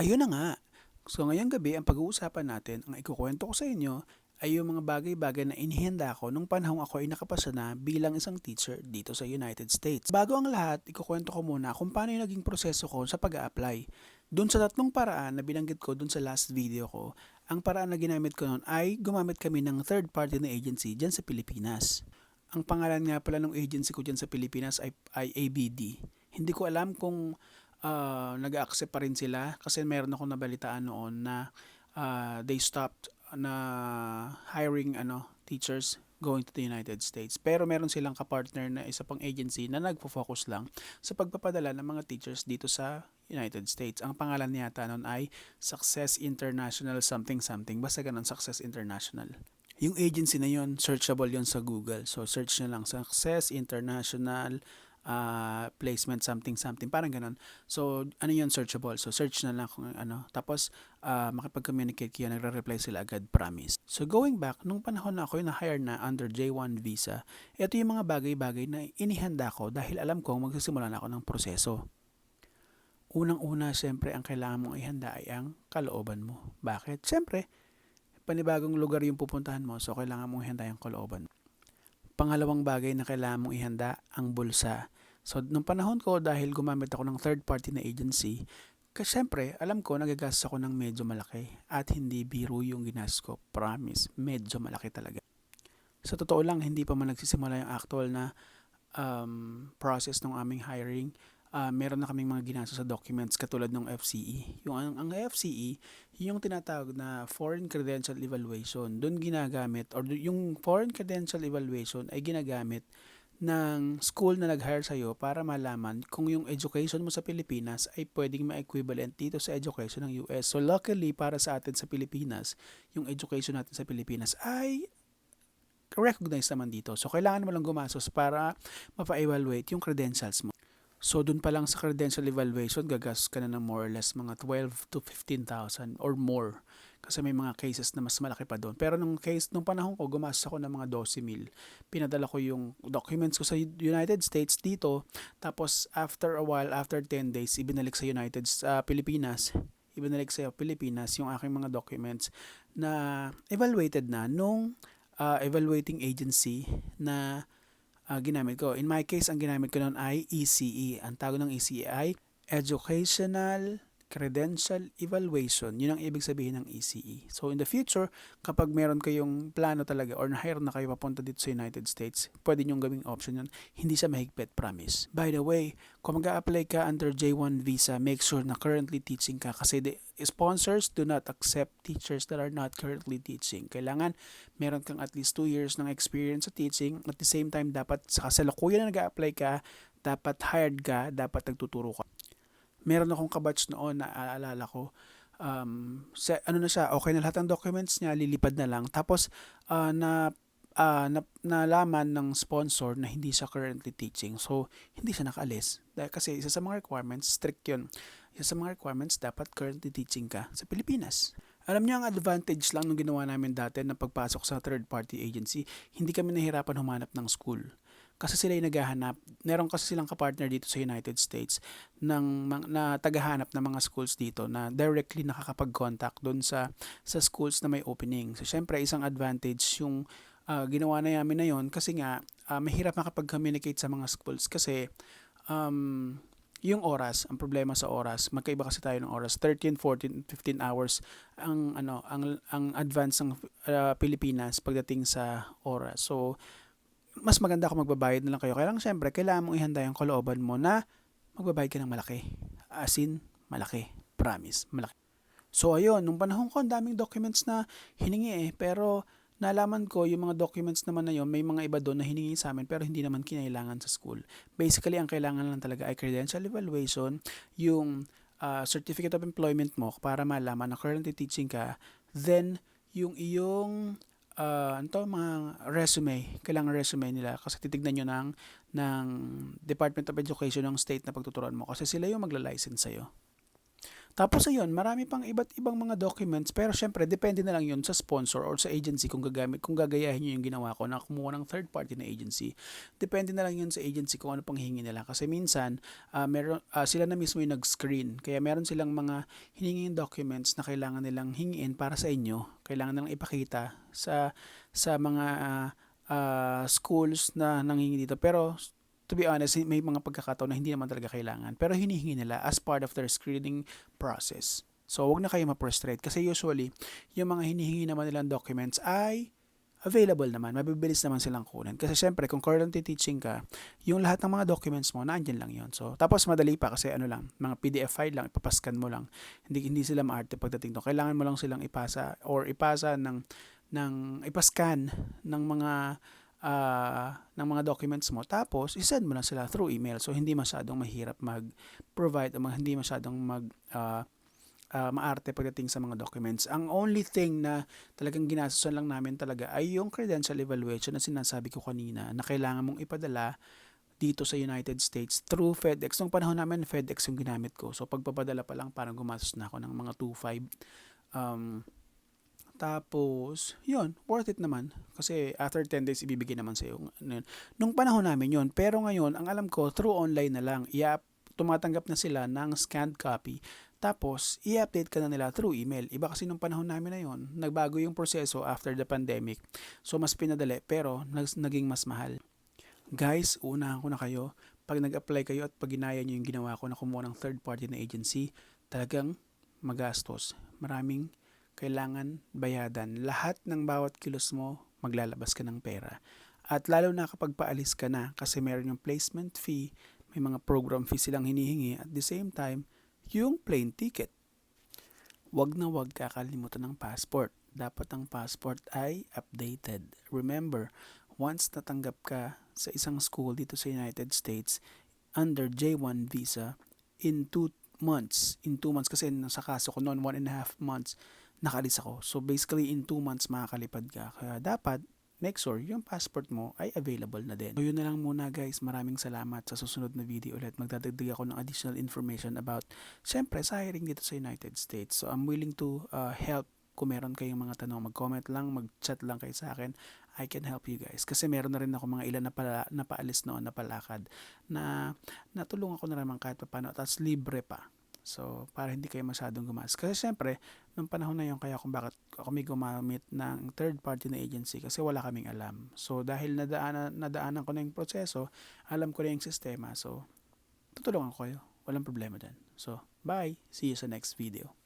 Ayun na nga. So ngayong gabi ang pag-uusapan natin, ang ikukuwento ko sa inyo ay yung mga bagay-bagay na inihanda ko nung panahong ako ay nakapasa na bilang isang teacher dito sa United States. Bago ang lahat, ikukuwento ko muna kung paano yung naging proseso ko sa pag-a-apply. Doon sa tatlong paraan na binanggit ko doon sa last video ko, ang paraan na ginamit ko noon ay gumamit kami ng third party na agency dyan sa Pilipinas. Ang pangalan nga pala ng agency ko dyan sa Pilipinas ay ABD. Hindi ko alam kung nag-accept pa rin sila kasi meron akong nabalitaan noon na they stopped na hiring teachers going to the United States. Pero meron silang kapartner na isa pang agency na nagfo-focus lang sa pagpapadala ng mga teachers dito sa United States. Ang pangalan yata noon ay Success International something something. Basta ganun, Success International. Yung agency na yon, searchable yon sa Google. So search nyo lang Success International placement something something, parang ganun. So ano yun, searchable. So search na lang kung ano. Tapos makipag-communicate kayo, nagre-reply sila agad, promise. So going back, nung panahon na ako yung na-hire na under J1 visa, ito yung mga bagay-bagay na inihanda ko dahil alam kong magsisimula na ako ng proseso. Unang-una, siyempre, ang kailangan mong ihanda ay ang kalooban mo. Bakit? Siyempre, panibagong lugar yung pupuntahan mo, so kailangan mong ihanda yung kalooban. Pangalawang bagay na kailangan mong ihanda, ang bulsa. So, nung panahon ko, dahil gumamit ako ng third party na agency, kasi syempre, alam ko, nagagastos ako ng medyo malaki. At hindi biro yung ginastos ko. Promise, medyo malaki talaga. Sa totoo lang, hindi pa man nagsisimula yung actual na process ng aming hiring. Meron na kaming mga ginastos sa documents katulad ng FCE. Ang FCE, yung tinatawag na Foreign Credential Evaluation. Doon ginagamit, or yung Foreign Credential Evaluation ay ginagamit ng school na nag-hire sa'yo para malaman kung yung education mo sa Pilipinas ay pwedeng ma-equivalent dito sa education ng US. So luckily para sa atin sa Pilipinas, yung education natin sa Pilipinas ay recognized naman dito. So kailangan mo lang gumastos para mapa-evaluate yung credentials mo. So, dun pa lang sa credential evaluation, gagastos ka na ng more or less mga 12 to 15,000 or more. Kasi may mga cases na mas malaki pa doon. Pero nung panahon ko, gumastos ako ng mga 12,000. Pinadala ko yung documents ko sa United States dito. Tapos, after a while, after 10 days, ibinalik sa Pilipinas. Ibinalik sa Pilipinas yung aking mga documents na evaluated na nung evaluating agency na ginamit ko. In my case, ang ginamit ko noon ay ECE. Ang tawag ng ECE ay Educational Credential Evaluation. Yun ang ibig sabihin ng ECE. So in the future, kapag meron kayong plano talaga or na-hire na kayo papunta dito sa United States, pwede nyong gawing option yun. Hindi siya mahigpit, promise. By the way, kung mag-a-apply ka under J1 visa, make sure na currently teaching ka kasi the sponsors do not accept teachers that are not currently teaching. Kailangan meron kang at least 2 years ng experience sa teaching. At the same time, dapat sa kasalukuyan na nag-a-apply ka, dapat hired ka, dapat nagtuturo ka. Meron akong kabatch noon na aalala ko, ano na siya, okay na lahat ng documents niya, lilipad na lang. Tapos, nalaman ng sponsor na hindi siya currently teaching. So, hindi siya nakaalis. Dahil kasi isa sa mga requirements, strict yun. Isa sa mga requirements, dapat currently teaching ka sa Pilipinas. Alam niyo, ang advantage lang nung ginawa namin dati na pagpasok sa third party agency, hindi kami nahirapan humanap ng school. Kasi sila yung naghahanap. Meron kasi silang kapartner dito sa United States na tagahanap ng mga schools dito na directly nakakapag-contact doon sa schools na may opening. So, syempre, isang advantage yung ginawa na namin na yon kasi nga, mahirap makapag-communicate sa mga schools kasi yung oras, ang problema sa oras, magkaiba kasi tayo ng oras, 13, 14, 15 hours ang advance ng Pilipinas pagdating sa oras. So, mas maganda kung magbabayad na lang kayo. Kaya lang syempre, kailangan mong ihanda yung kalooban mo na magbabayad ka ng malaki. As in, malaki. Promise, malaki. So ayun, nung panahon ko, ang daming documents na hiningi pero nalaman ko yung mga documents naman na yun, may mga iba doon na hiningi sa amin pero hindi naman kinailangan sa school. Basically, ang kailangan lang talaga ay credential evaluation, yung certificate of employment mo para malaman na currently teaching ka, then yung iyong mga resume, kailangan resume nila kasi titignan nyo ng Department of Education ng state na pagtuturuan mo kasi sila yung magla-license sa'yo. Tapos ayun, marami pang iba't ibang mga documents pero syempre depende na lang 'yun sa sponsor or sa agency kung gagayahin niyo yung ginawa ko na kumuha ng third party na agency. Depende na lang 'yun sa agency kung ano pang hihingi nila kasi minsan sila na mismo yung nag-screen. Kaya meron silang mga hinihinging documents na kailangan nilang hingiin para sa inyo. Kailangan nilang ipakita sa mga schools na nanghingi dito. Pero to be honest, may mga pagkakataon na hindi naman talaga kailangan. Pero hinihingi nila as part of their screening process. So, wag na kayo ma-frustrate kasi usually, yung mga hinihingi naman nilang documents ay available naman. Mabibilis naman silang kunin. Kasi syempre, kung currently teaching ka, yung lahat ng mga documents mo, naandyan lang yon. So, tapos madali pa kasi ano lang, mga PDF file lang, ipapascan mo lang. Hindi sila maarte pagdating doon. Kailangan mo lang silang ipasa ng ipascan ng mga documents mo tapos isend mo lang sila through email so hindi masyadong mahirap mag-provide o hindi masyadong maarte pagdating sa mga documents. Ang only thing na talagang ginastusan lang namin talaga ay yung credential evaluation na sinasabi ko kanina na kailangan mong ipadala dito sa United States through FedEx. Nung panahon namin, FedEx yung ginamit ko. So, pagpapadala pa lang, parang gumastos na ako ng mga 2,500. Tapos, yun, worth it naman. Kasi after 10 days, ibibigay naman sa'yo. Nung panahon namin yun. Pero ngayon, ang alam ko, through online na lang. Tumatanggap na sila ng scanned copy. Tapos, i-update ka na nila through email. Iba kasi nung panahon namin na yun, nagbago yung proseso after the pandemic. So, mas pinadali, pero naging mas mahal. Guys, unahan ko na kayo. Pag nag-apply kayo at pag ginaya nyo yung ginawa ko na kumuha ng third party na agency, talagang magastos. Maraming kailangan bayadan. Lahat ng bawat kilos mo, maglalabas ka ng pera. At lalo na kapag paalis ka na kasi meron yung placement fee, may mga program fee silang hinihingi at the same time, yung plane ticket. Wag na wag kakalimutan ng passport. Dapat ang passport ay updated. Remember, once natanggap ka sa isang school dito sa United States under J1 visa in 2 months. In 2 months kasi sa kaso ko noon 1.5 months nakalis ako. So basically in 2 months makakalipad ka. Kaya dapat make sure yung passport mo ay available na din. So yun na lang muna guys. Maraming salamat. Sa susunod na video ulit magdadagdag ako ng additional information about syempre sa hiring dito sa United States. So I'm willing to help kung meron kayong mga tanong, mag-comment lang, mag-chat lang kayo sa akin. I can help you guys. Kasi meron na rin ako mga ilan na paalis noon, na palakad, na natulungan ko na naman kahit paano, tapos libre pa. So, para hindi kayo masyadong gumas. Kasi syempre, nung panahon na yun, kaya kung bakit ako may gumamit ng third party na agency kasi wala kaming alam. So, dahil nadaanan ko na yung proseso, alam ko na yung sistema. So, tutulungan ko kayo. Walang problema dyan. So, bye! See you sa next video.